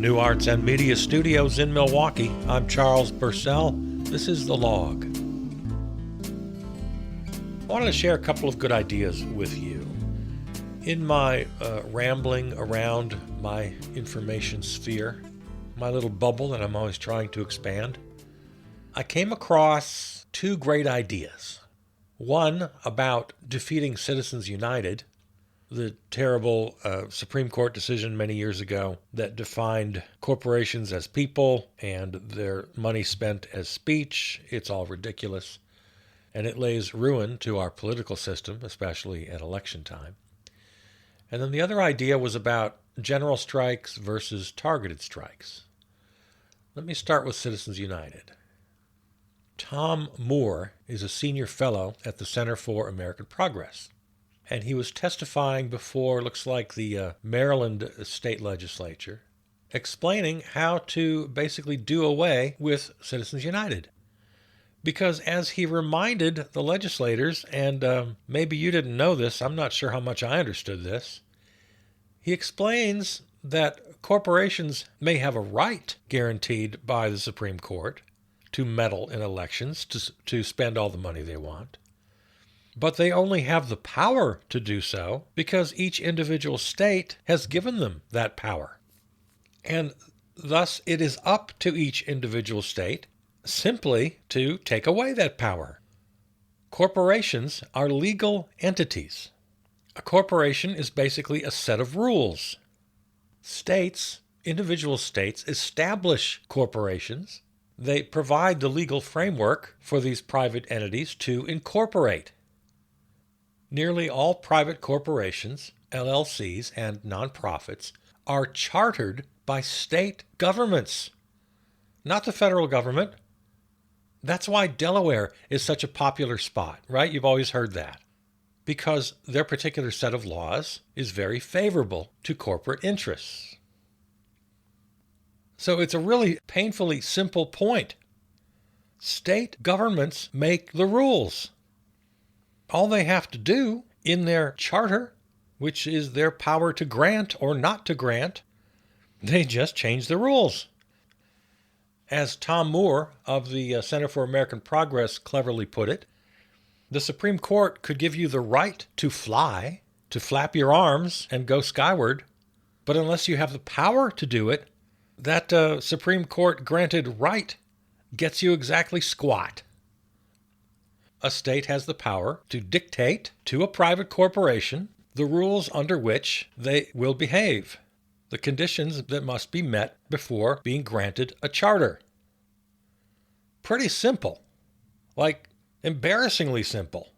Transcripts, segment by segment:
New Arts and Media Studios in Milwaukee, I'm Charles Purcell. This is The Log. I wanted to share a couple of good ideas with you. In my rambling around my information sphere, my little bubble that I'm always trying to expand, I came across two great ideas. One about defeating Citizens United, the terrible Supreme Court decision many years ago that defined corporations as people and their money spent as speech. It's all ridiculous. And it lays ruin to our political system, especially at election time. And then the other idea was about general strikes versus targeted strikes. Let me start with Citizens United. Tom Moore is a senior fellow at the Center for American Progress. And he was testifying before, looks like the Maryland state legislature, explaining how to basically do away with Citizens United. Because as he reminded the legislators, and maybe you didn't know this, I'm not sure how much I understood this, he explains that corporations may have a right guaranteed by the Supreme Court to meddle in elections, to spend all the money they want. But they only have the power to do so because each individual state has given them that power. And thus it is up to each individual state simply to take away that power. Corporations are legal entities. A corporation is basically a set of rules. States, individual states, establish corporations. They provide the legal framework for these private entities to incorporate. Nearly all private corporations, LLCs, and nonprofits are chartered by state governments, not the federal government. That's why Delaware is such a popular spot, right? You've always heard that. Because their particular set of laws is very favorable to corporate interests. So it's a really painfully simple point. State governments make the rules. All they have to do in their charter, which is their power to grant or not to grant, they just change the rules. As Tom Moore of the Center for American Progress cleverly put it, the Supreme Court could give you the right to fly, to flap your arms and go skyward, but unless you have the power to do it, that Supreme Court granted right gets you exactly squat. A state has the power to dictate to a private corporation the rules under which they will behave, the conditions that must be met before being granted a charter. Pretty simple, like embarrassingly simple.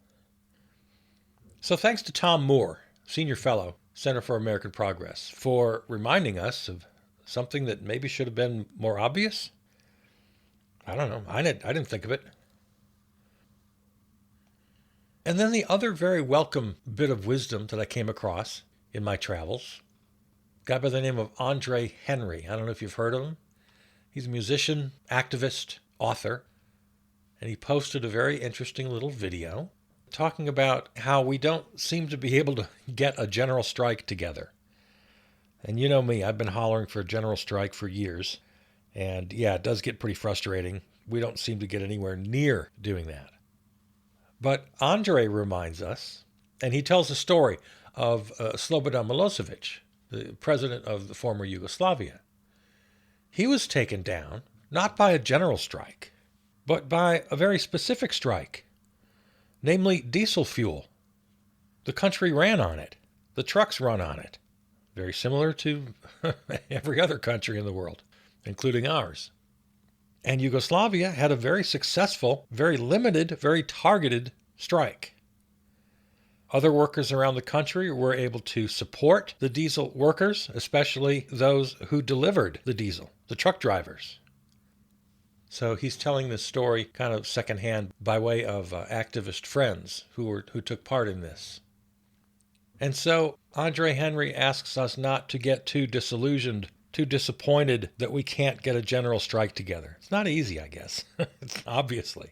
So thanks to Tom Moore, Senior Fellow, Center for American Progress, for reminding us of something that maybe should have been more obvious. I don't know. I didn't think of it. And then the other very welcome bit of wisdom that I came across in my travels, a guy by the name of Andre Henry. I don't know if you've heard of him. He's a musician, activist, author, and he posted a very interesting little video talking about how we don't seem to be able to get a general strike together. And you know me, I've been hollering for a general strike for years. And yeah, it does get pretty frustrating. We don't seem to get anywhere near doing that. But Andre reminds us, and he tells the story of Slobodan Milosevic, the president of the former Yugoslavia. He was taken down, not by a general strike, but by a very specific strike, namely diesel fuel. The country ran on it. The trucks run on it. Very similar to every other country in the world, including ours. And Yugoslavia had a very successful, very limited, very targeted strike. Other workers around the country were able to support the diesel workers, especially those who delivered the diesel, the truck drivers. So he's telling this story kind of secondhand by way of activist friends who took part in this. And so Andre Henry asks us not to get too disillusioned, too disappointed that we can't get a general strike together. It's not easy, I guess, obviously.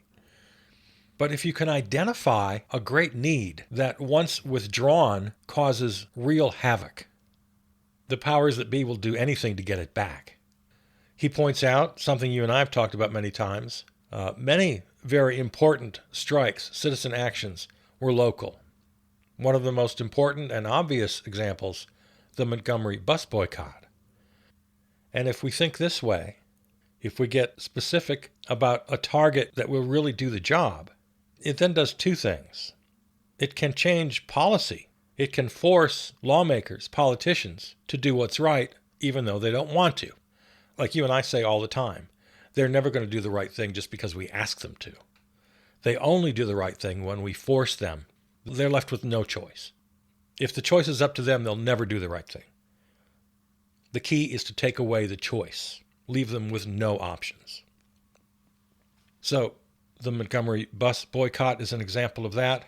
But if you can identify a great need that once withdrawn causes real havoc, the powers that be will do anything to get it back. He points out something you and I have talked about many times. Many very important strikes, citizen actions, were local. One of the most important and obvious examples, the Montgomery bus boycott. And if we think this way, if we get specific about a target that will really do the job, it then does two things. It can change policy. It can force lawmakers, politicians, to do what's right, even though they don't want to. Like you and I say all the time, they're never going to do the right thing just because we ask them to. They only do the right thing when we force them. They're left with no choice. If the choice is up to them, they'll never do the right thing. The key is to take away the choice, leave them with no options. So, the Montgomery bus boycott is an example of that.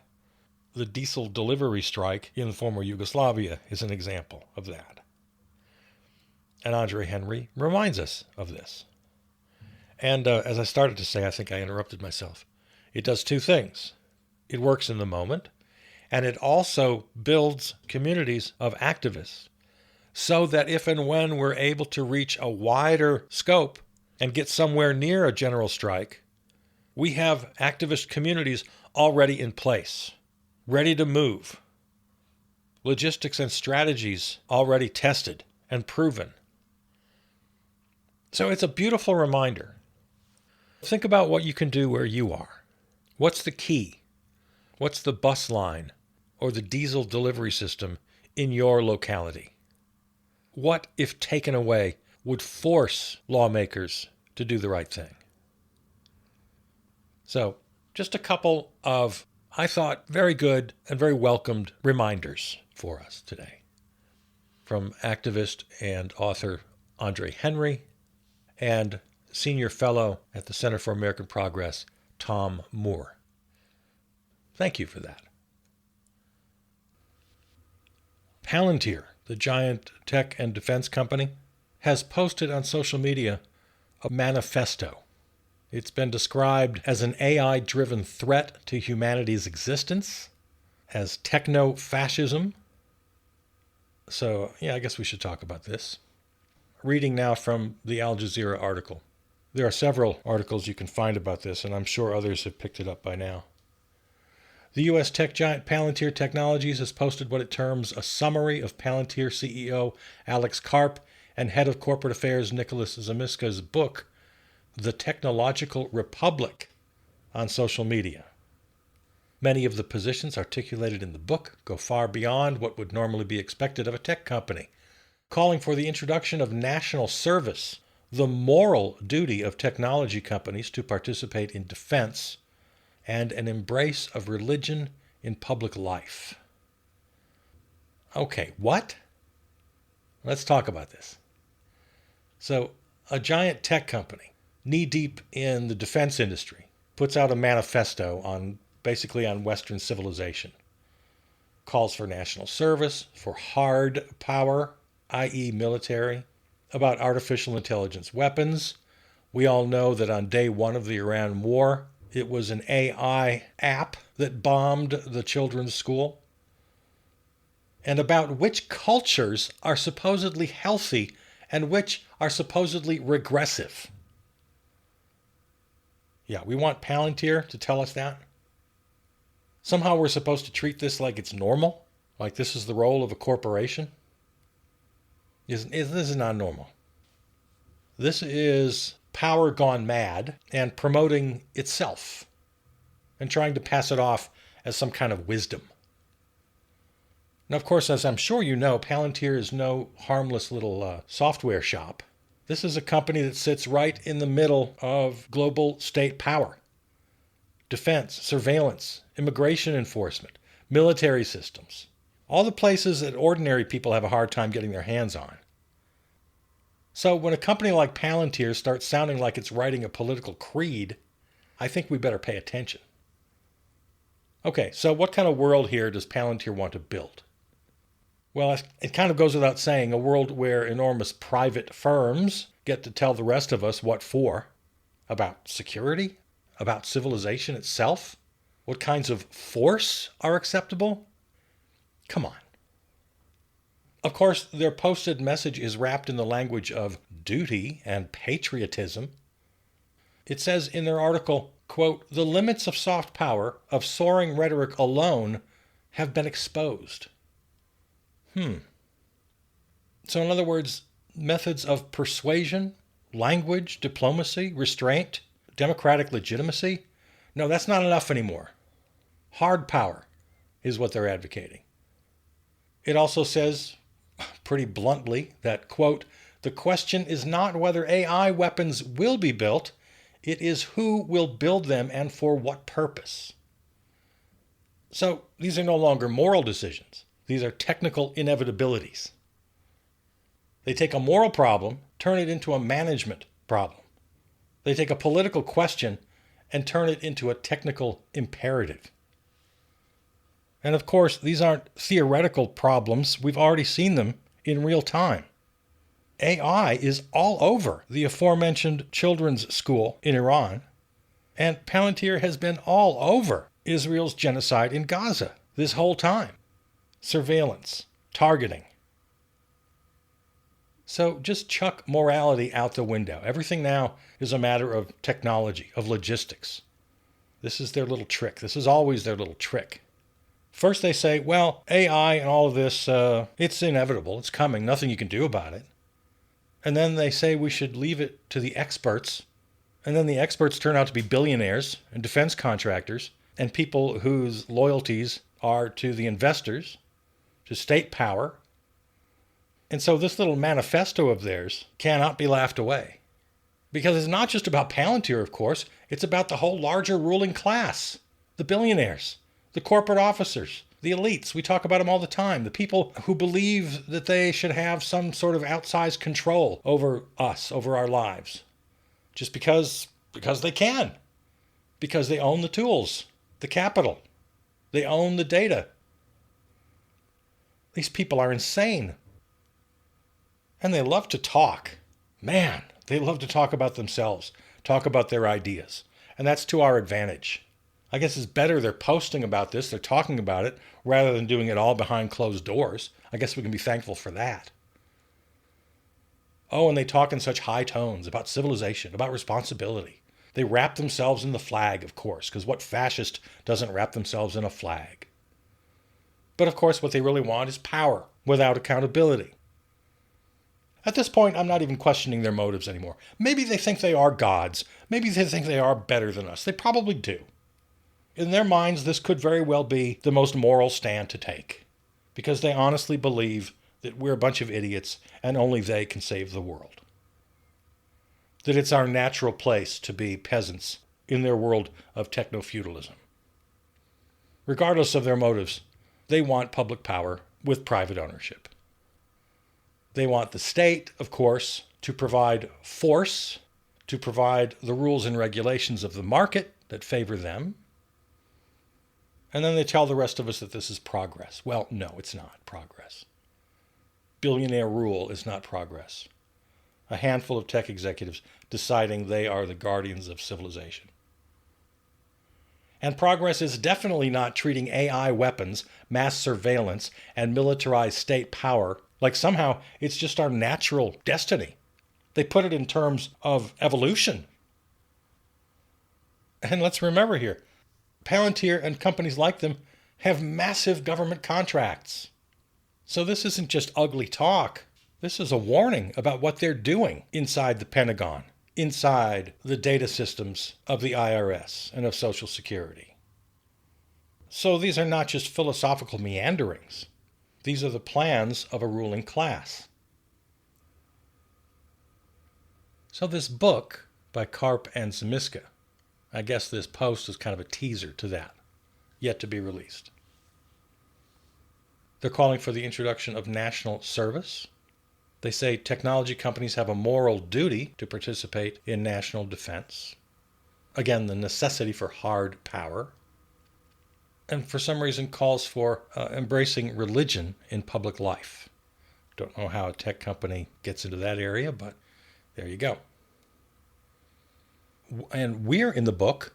The diesel delivery strike in former Yugoslavia is an example of that. And Andre Henry reminds us of this. And as I started to say, I think I interrupted myself. It does two things. It works in the moment, and it also builds communities of activists so that if and when we're able to reach a wider scope and get somewhere near a general strike, we have activist communities already in place, ready to move. Logistics and strategies already tested and proven. So it's a beautiful reminder. Think about what you can do where you are. What's the key? What's the bus line or the diesel delivery system in your locality? What, if taken away, would force lawmakers to do the right thing? So, just a couple of, I thought, very good and very welcomed reminders for us today from activist and author Andre Henry and senior fellow at the Center for American Progress, Tom Moore. Thank you for that. Palantir, the giant tech and defense company, has posted on social media a manifesto. It's been described as an AI-driven threat to humanity's existence, as techno-fascism. So, I guess we should talk about this. Reading now from the Al Jazeera article. There are several articles you can find about this, and I'm sure others have picked it up by now. The U.S. tech giant Palantir Technologies has posted what it terms a summary of Palantir CEO Alex Karp and head of corporate affairs Nicholas Zamiska's book, The Technological Republic, on social media. Many of the positions articulated in the book go far beyond what would normally be expected of a tech company, calling for the introduction of national service, the moral duty of technology companies to participate in defense, and an embrace of religion in public life. Okay, what? Let's talk about this. So, a giant tech company, knee-deep in the defense industry, puts out a manifesto on Western civilization. Calls for national service, for hard power, i.e. military, about artificial intelligence weapons. We all know that on day one of the Iran war, it was an AI app that bombed the children's school. And about which cultures are supposedly healthy and which are supposedly regressive. Yeah, we want Palantir to tell us that. Somehow we're supposed to treat this like it's normal, like this is the role of a corporation. This is not normal. This is power gone mad and promoting itself and trying to pass it off as some kind of wisdom. Now, of course, as I'm sure you know, Palantir is no harmless little software shop. This is a company that sits right in the middle of global state power. Defense, surveillance, immigration enforcement, military systems. All the places that ordinary people have a hard time getting their hands on. So when a company like Palantir starts sounding like it's writing a political creed, I think we better pay attention. Okay, so what kind of world here does Palantir want to build? Well, it kind of goes without saying, a world where enormous private firms get to tell the rest of us what for. About security? About civilization itself? What kinds of force are acceptable? Come on. Of course, their posted message is wrapped in the language of duty and patriotism. It says in their article, quote, "The limits of soft power, of soaring rhetoric alone, have been exposed." So in other words, methods of persuasion, language, diplomacy, restraint, democratic legitimacy, no, that's not enough anymore. Hard power is what they're advocating. It also says, pretty bluntly, that, quote, "The question is not whether AI weapons will be built, it is who will build them and for what purpose." So these are no longer moral decisions. These are technical inevitabilities. They take a moral problem, turn it into a management problem. They take a political question and turn it into a technical imperative. And of course, these aren't theoretical problems. We've already seen them in real time. AI is all over the aforementioned children's school in Iran, and Palantir has been all over Israel's genocide in Gaza this whole time. Surveillance, targeting. So just chuck morality out the window. Everything now is a matter of technology, of logistics. This is their little trick. This is always their little trick. First they say, well, AI and all of this, it's inevitable. It's coming. Nothing you can do about it. And then they say we should leave it to the experts. And then the experts turn out to be billionaires and defense contractors and people whose loyalties are to the investors, to state power. And so this little manifesto of theirs cannot be laughed away. Because it's not just about Palantir, of course. It's about the whole larger ruling class, the billionaires, the corporate officers, the elites. We talk about them all the time. The people who believe that they should have some sort of outsized control over us, over our lives. Just because they can. Because they own the tools, the capital. They own the data. These people are insane. And they love to talk. Man, they love to talk about themselves, talk about their ideas. And that's to our advantage. I guess it's better they're posting about this, they're talking about it, rather than doing it all behind closed doors. I guess we can be thankful for that. Oh, and they talk in such high tones about civilization, about responsibility. They wrap themselves in the flag, of course, because what fascist doesn't wrap themselves in a flag? But of course, what they really want is power without accountability. At this point, I'm not even questioning their motives anymore. Maybe they think they are gods. Maybe they think they are better than us. They probably do. In their minds, this could very well be the most moral stand to take, because they honestly believe that we're a bunch of idiots and only they can save the world. That it's our natural place to be peasants in their world of techno-feudalism. Regardless of their motives, they want public power with private ownership. They want the state, of course, to provide force, to provide the rules and regulations of the market that favor them. And then they tell the rest of us that this is progress. Well, no, it's not progress. Billionaire rule is not progress. A handful of tech executives deciding they are the guardians of civilization. And progress is definitely not treating AI weapons, mass surveillance, and militarized state power like somehow it's just our natural destiny. They put it in terms of evolution. And let's remember here, Palantir and companies like them have massive government contracts. So this isn't just ugly talk. This is a warning about what they're doing inside the Pentagon, inside the data systems of the IRS and of Social Security. So these are not just philosophical meanderings. These are the plans of a ruling class. So this book by Karp and Zimiska, I guess this post is kind of a teaser to that, yet to be released. They're calling for the introduction of national service. They say technology companies have a moral duty to participate in national defense. Again, the necessity for hard power. And for some reason calls for embracing religion in public life. Don't know how a tech company gets into that area, but there you go. And we're in the book,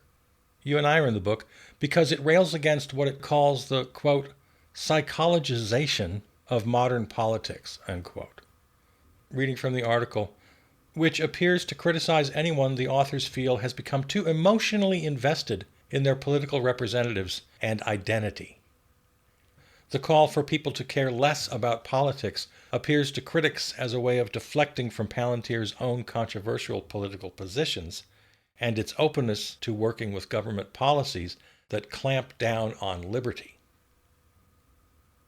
you and I are in the book, because it rails against what it calls the, quote, psychologization of modern politics, unquote. Reading from the article, which appears to criticize anyone the authors feel has become too emotionally invested in their political representatives and identity. The call for people to care less about politics appears to critics as a way of deflecting from Palantir's own controversial political positions and its openness to working with government policies that clamp down on liberty.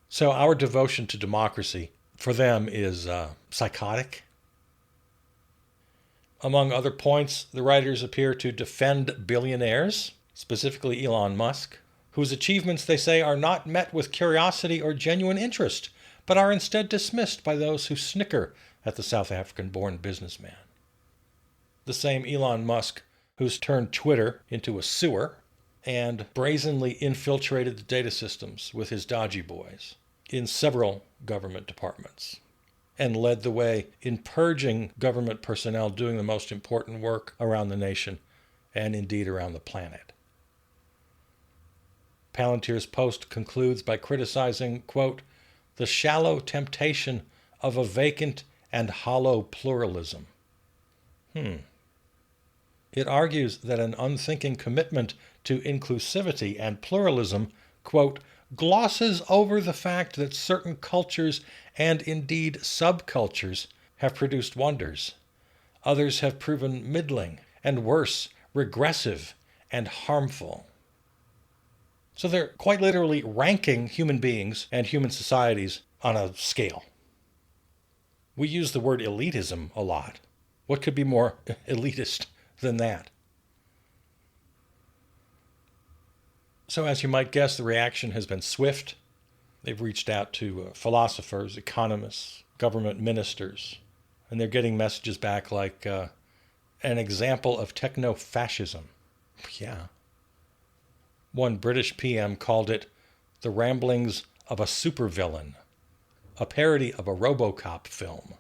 So our devotion to democracy, for them, is psychotic. Among other points, the writers appear to defend billionaires, specifically Elon Musk, whose achievements, they say, are not met with curiosity or genuine interest, but are instead dismissed by those who snicker at the South African-born businessman. The same Elon Musk who's turned Twitter into a sewer and brazenly infiltrated the data systems with his dodgy boys in several government departments, and led the way in purging government personnel doing the most important work around the nation and indeed around the planet. Palantir's post concludes by criticizing, quote, the shallow temptation of a vacant and hollow pluralism. It argues that an unthinking commitment to inclusivity and pluralism, quote, glosses over the fact that certain cultures and indeed subcultures have produced wonders. Others have proven middling and worse, regressive and harmful. So they're quite literally ranking human beings and human societies on a scale. We use the word elitism a lot. What could be more elitist than that? So as you might guess, the reaction has been swift. They've reached out to philosophers, economists, government ministers, and they're getting messages back like an example of techno-fascism. Yeah. One British PM called it the ramblings of a supervillain, a parody of a RoboCop film.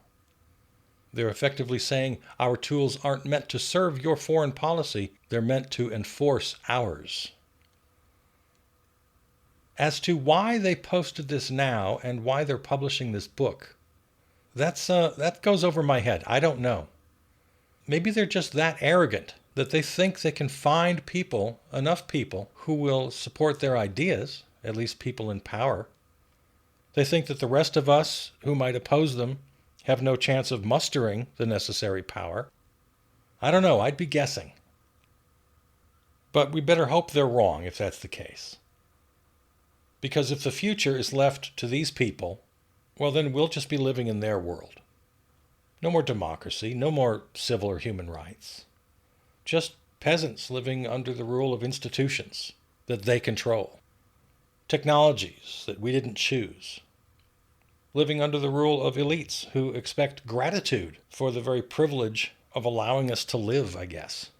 They're effectively saying our tools aren't meant to serve your foreign policy, they're meant to enforce ours. As to why they posted this now and why they're publishing this book, that goes over my head. I don't know. Maybe they're just that arrogant that they think they can find people, enough people, who will support their ideas, at least people in power. They think that the rest of us who might oppose them have no chance of mustering the necessary power. I don't know, I'd be guessing. But we better hope they're wrong if that's the case. Because if the future is left to these people, well, then we'll just be living in their world. No more democracy, no more civil or human rights. Just peasants living under the rule of institutions that they control. Technologies that we didn't choose. Living under the rule of elites who expect gratitude for the very privilege of allowing us to live, I guess.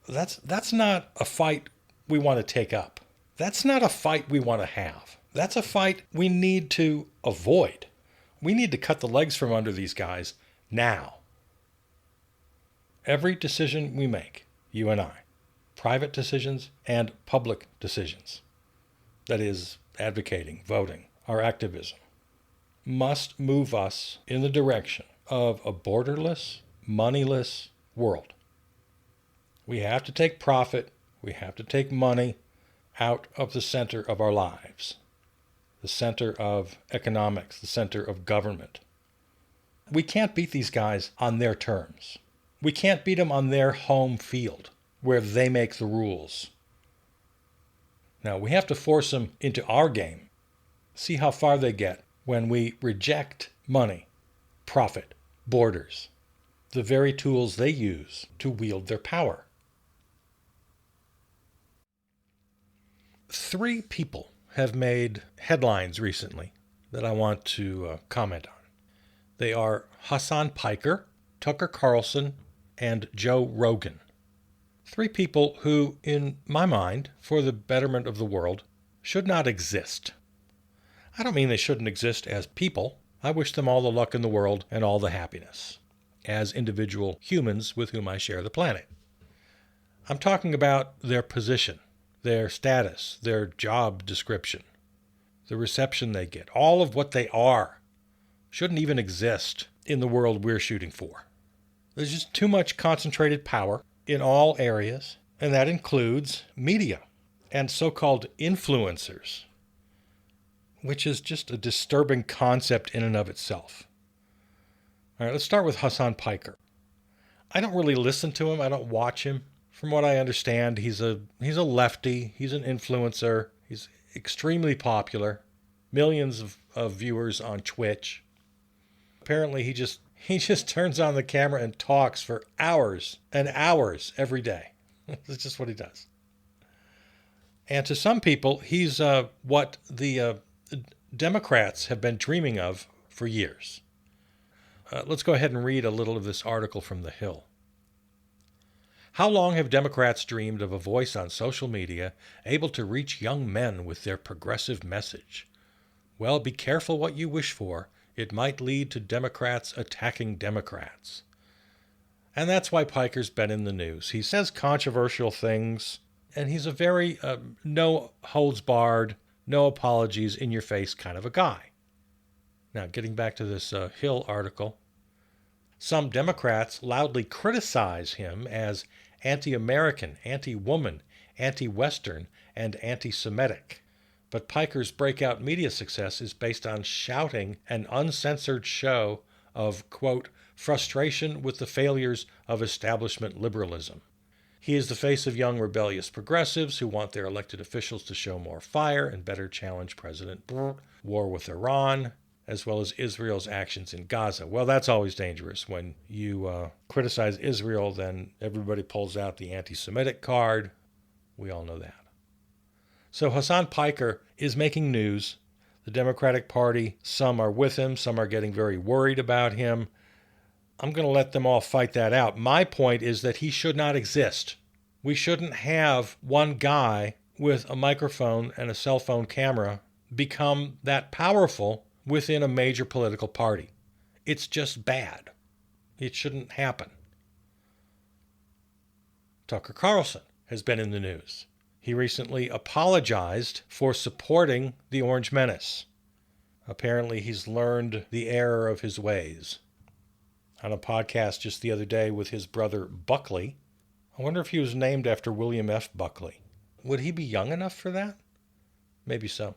That's not a fight we want to take up. That's not a fight we want to have. That's a fight we need to avoid. We need to cut the legs from under these guys now. Every decision we make, you and I, private decisions and public decisions, that is, advocating, voting, our activism, must move us in the direction of a borderless, moneyless world. We have to take profit, we have to take money out of the center of our lives, the center of economics, the center of government. We can't beat these guys on their terms. We can't beat them on their home field, where they make the rules. Now, we have to force them into our game, see how far they get when we reject money, profit, borders, the very tools they use to wield their power. 3 people have made headlines recently that I want to comment on. They are Hassan Piker, Tucker Carlson, and Joe Rogan. 3 people who, in my mind, for the betterment of the world, should not exist. I don't mean they shouldn't exist as people. I wish them all the luck in the world and all the happiness, as individual humans with whom I share the planet. I'm talking about their position, their status, their job description. the reception they get, all of what they are, shouldn't even exist in the world we're shooting for. There's just too much concentrated power in all areas, and that includes media and so-called influencers, which is just a disturbing concept in and of itself. All right, let's start with Hassan Piker. I don't really listen to him. I don't watch him. From what I understand, he's a lefty. He's an influencer. He's extremely popular. Millions of viewers on Twitch. Apparently, he just turns on the camera and talks for hours and hours every day. That's just what he does. And to some people, he's what the Democrats have been dreaming of for years. Let's go ahead and read a little of this article from The Hill. How long have Democrats dreamed of a voice on social media able to reach young men with their progressive message? Well, be careful what you wish for. It might lead to Democrats attacking Democrats. And that's why Piker's been in the news. He says controversial things, and he's a very no holds barred, no apologies, in your face kind of a guy. Now, getting back to this Hill article, some Democrats loudly criticize him as anti-American, anti-woman, anti-Western, and anti-Semitic. But Piker's breakout media success is based on shouting an uncensored show of, quote, frustration with the failures of establishment liberalism. He is the face of young rebellious progressives who want their elected officials to show more fire and better challenge President Bush's war with Iran, as well as Israel's actions in Gaza. Well, that's always dangerous. When you criticize Israel, then everybody pulls out the anti-Semitic card. We all know that. So Hassan Piker is making news. The Democratic Party, some are with him, some are getting very worried about him. I'm going to let them all fight that out. My point is that he should not exist. We shouldn't have one guy with a microphone and a cell phone camera become that powerful within a major political party. It's just bad. It shouldn't happen. Tucker Carlson has been in the news. He recently apologized for supporting the Orange Menace. Apparently he's learned the error of his ways. On a podcast just the other day with his brother Buckley, I wonder if he was named after William F. Buckley. Would he be young enough for that? Maybe so.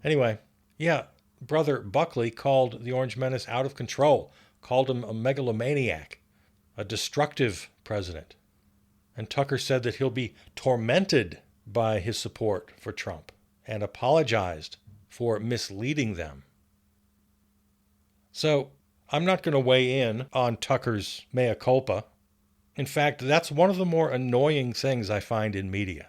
Anyway, yeah, brother Buckley called the Orange Menace out of control, called him a megalomaniac, a destructive president. And Tucker said that he'll be tormented by his support for Trump and apologized for misleading them. So I'm not going to weigh in on Tucker's mea culpa. In fact, that's one of the more annoying things I find in media.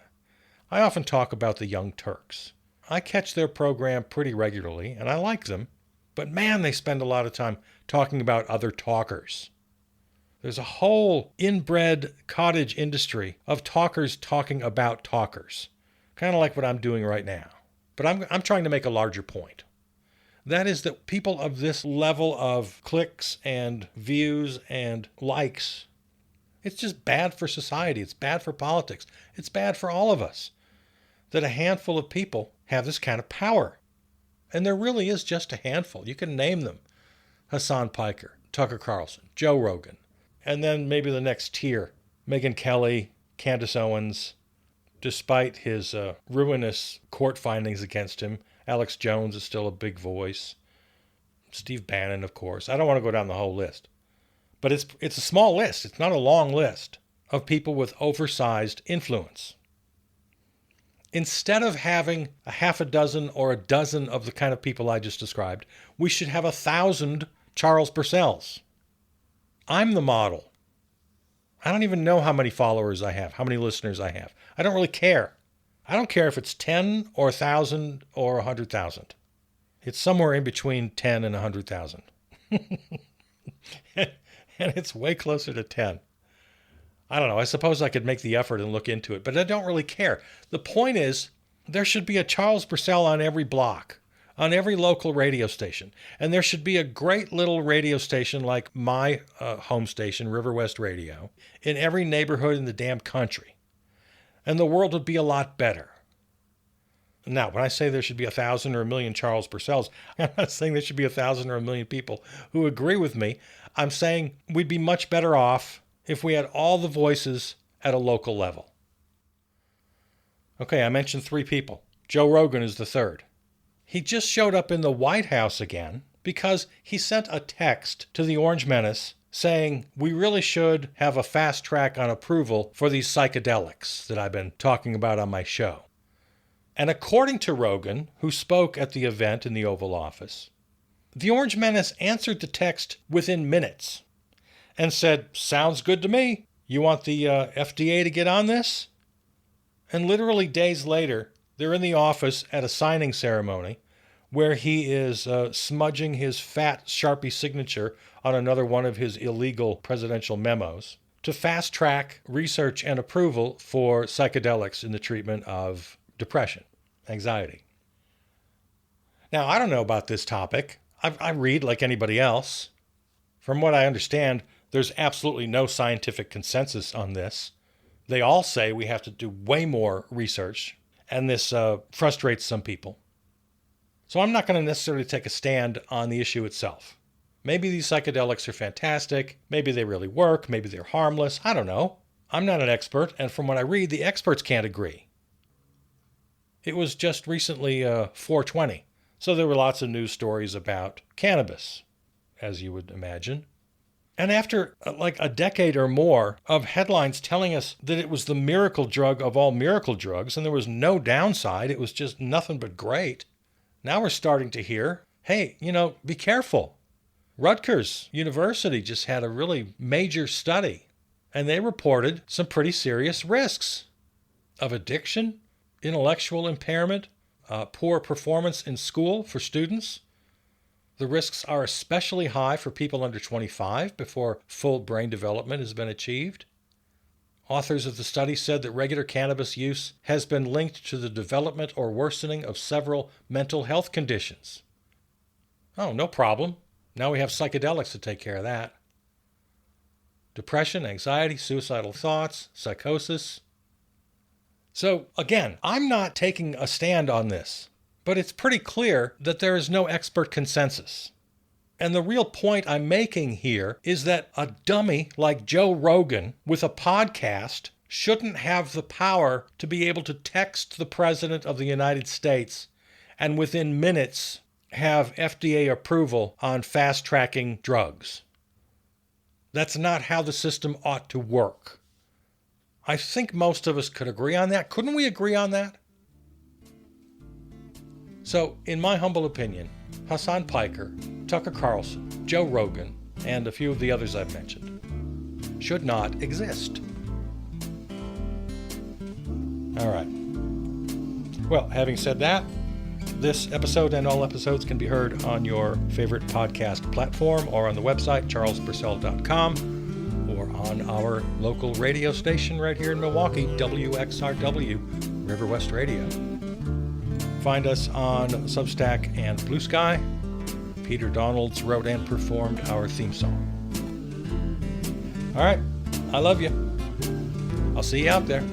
I often talk about the Young Turks. I catch their program pretty regularly, and I like them, but man, they spend a lot of time talking about other talkers. There's a whole inbred cottage industry of talkers talking about talkers, kind of like what I'm doing right now. But I'm trying to make a larger point. That is that people of this level of clicks and views and likes, it's just bad for society. It's bad for politics. It's bad for all of us that a handful of people have this kind of power. And there really is just a handful. You can name them. Hassan Piker, Tucker Carlson, Joe Rogan. And then maybe the next tier, Megyn Kelly, Candace Owens. Despite his ruinous court findings against him, Alex Jones is still a big voice. Steve Bannon, of course. I don't want to go down the whole list. But it's a small list. It's not a long list of people with oversized influence. Instead of having a half a dozen or a dozen of the kind of people I just described, we should have 1,000 Charles Purcells. I'm the model. I don't even know how many followers I have, how many listeners I have. I don't really care. I don't care if it's 10 or 1,000 or 100,000. It's somewhere in between 10 and 100,000. And it's way closer to 10. I don't know. I suppose I could make the effort and look into it, but I don't really care. The point is, there should be a Charles Purcell on every block, on every local radio station. And there should be a great little radio station like my home station, River West Radio, in every neighborhood in the damn country. And the world would be a lot better. Now, when I say there should be 1,000 or 1,000,000 Charles Purcells, I'm not saying there should be 1,000 or 1,000,000 people who agree with me. I'm saying we'd be much better off if we had all the voices at a local level. Okay, I mentioned 3 people. Joe Rogan is the third. He just showed up in the White House again because he sent a text to the Orange Menace saying we really should have a fast track on approval for these psychedelics that I've been talking about on my show. And according to Rogan, who spoke at the event in the Oval Office, the Orange Menace answered the text within minutes and said, "Sounds good to me. You want the FDA to get on this?" And literally days later, they're in the office at a signing ceremony where he is smudging his fat Sharpie signature on another one of his illegal presidential memos to fast-track research and approval for psychedelics in the treatment of depression, anxiety. Now, I don't know about this topic. I read like anybody else. From what I understand, there's absolutely no scientific consensus on this. They all say we have to do way more research, and this frustrates some people. So I'm not going to necessarily take a stand on the issue itself. Maybe these psychedelics are fantastic, maybe they really work, maybe they're harmless, I don't know. I'm not an expert, and from what I read, the experts can't agree. It was just recently 420, so there were lots of news stories about cannabis, as you would imagine. And after like a decade or more of headlines telling us that it was the miracle drug of all miracle drugs and there was no downside, it was just nothing but great, now we're starting to hear, hey, be careful. Rutgers University just had a really major study, and they reported some pretty serious risks of addiction, intellectual impairment, poor performance in school for students. The risks are especially high for people under 25 before full brain development has been achieved. Authors of the study said that regular cannabis use has been linked to the development or worsening of several mental health conditions. Oh, no problem. Now we have psychedelics to take care of that. Depression, anxiety, suicidal thoughts, psychosis. So again, I'm not taking a stand on this, but it's pretty clear that there is no expert consensus. And the real point I'm making here is that a dummy like Joe Rogan with a podcast shouldn't have the power to be able to text the President of the United States and within minutes have FDA approval on fast-tracking drugs. That's not how the system ought to work. I think most of us could agree on that. Couldn't we agree on that? So, in my humble opinion, Hassan Piker, Tucker Carlson, Joe Rogan, and a few of the others I've mentioned should not exist. All right. Well, having said that, this episode and all episodes can be heard on your favorite podcast platform or on the website, charlespurcell.com, or on our local radio station right here in Milwaukee, WXRW, River West Radio. Find us on Substack and Blue Sky. Peter Donalds wrote and performed our theme song. All right, I love you. I'll see you out there.